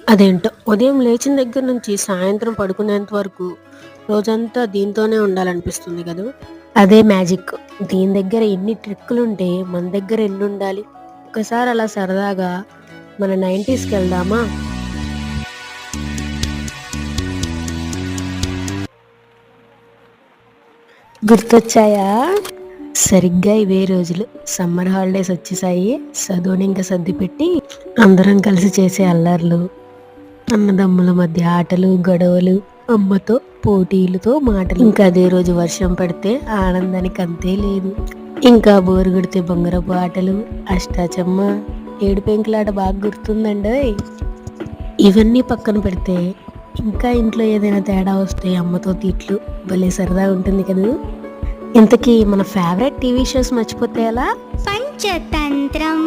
అదేంటో ఉదయం లేచిన దగ్గర నుంచి సాయంత్రం పడుకునేంత వరకు రోజంతా దీంతోనే ఉండాలనిపిస్తుంది కదూ! అదే మ్యాజిక్. దీని దగ్గర ఎన్ని ట్రిక్కులుంటే మన దగ్గర ఎన్నుండాలి? ఒక్కసారి అలా సరదాగా మన 90స్‌కెళ్దామా? గుర్తొచ్చాయా? సరిగ్గా ఇవే రోజులు. సమ్మర్ హాలిడేస్ వచ్చేసాయి. చదువుని ఇంక సర్దిపెట్టి అందరం కలిసి చేసే అల్లర్లు, అన్నదమ్ముల మధ్య ఆటలు, గొడవలు, అమ్మతో పోటీలతో మాటలు. ఇంకా అదే రోజు వర్షం పడితే ఆనందానికి అంతే లేదు. ఇంకా బోరు కొడితే బొంగరపు ఆటలు, అష్టాచమ్మ, ఏడు పెంకులాట బాగా గుర్తుందండోయ్. ఇవన్నీ పక్కన పెడితే ఇంకా ఇంట్లో ఏదైనా తేడా వస్తే అమ్మతో తిట్లు, భలే సరదా ఉంటుంది కదూ. ఇంతకీ మన ఫేవరెట్ టీవీ షోస్ మర్చిపోతే ఎలా? పంచతంత్రం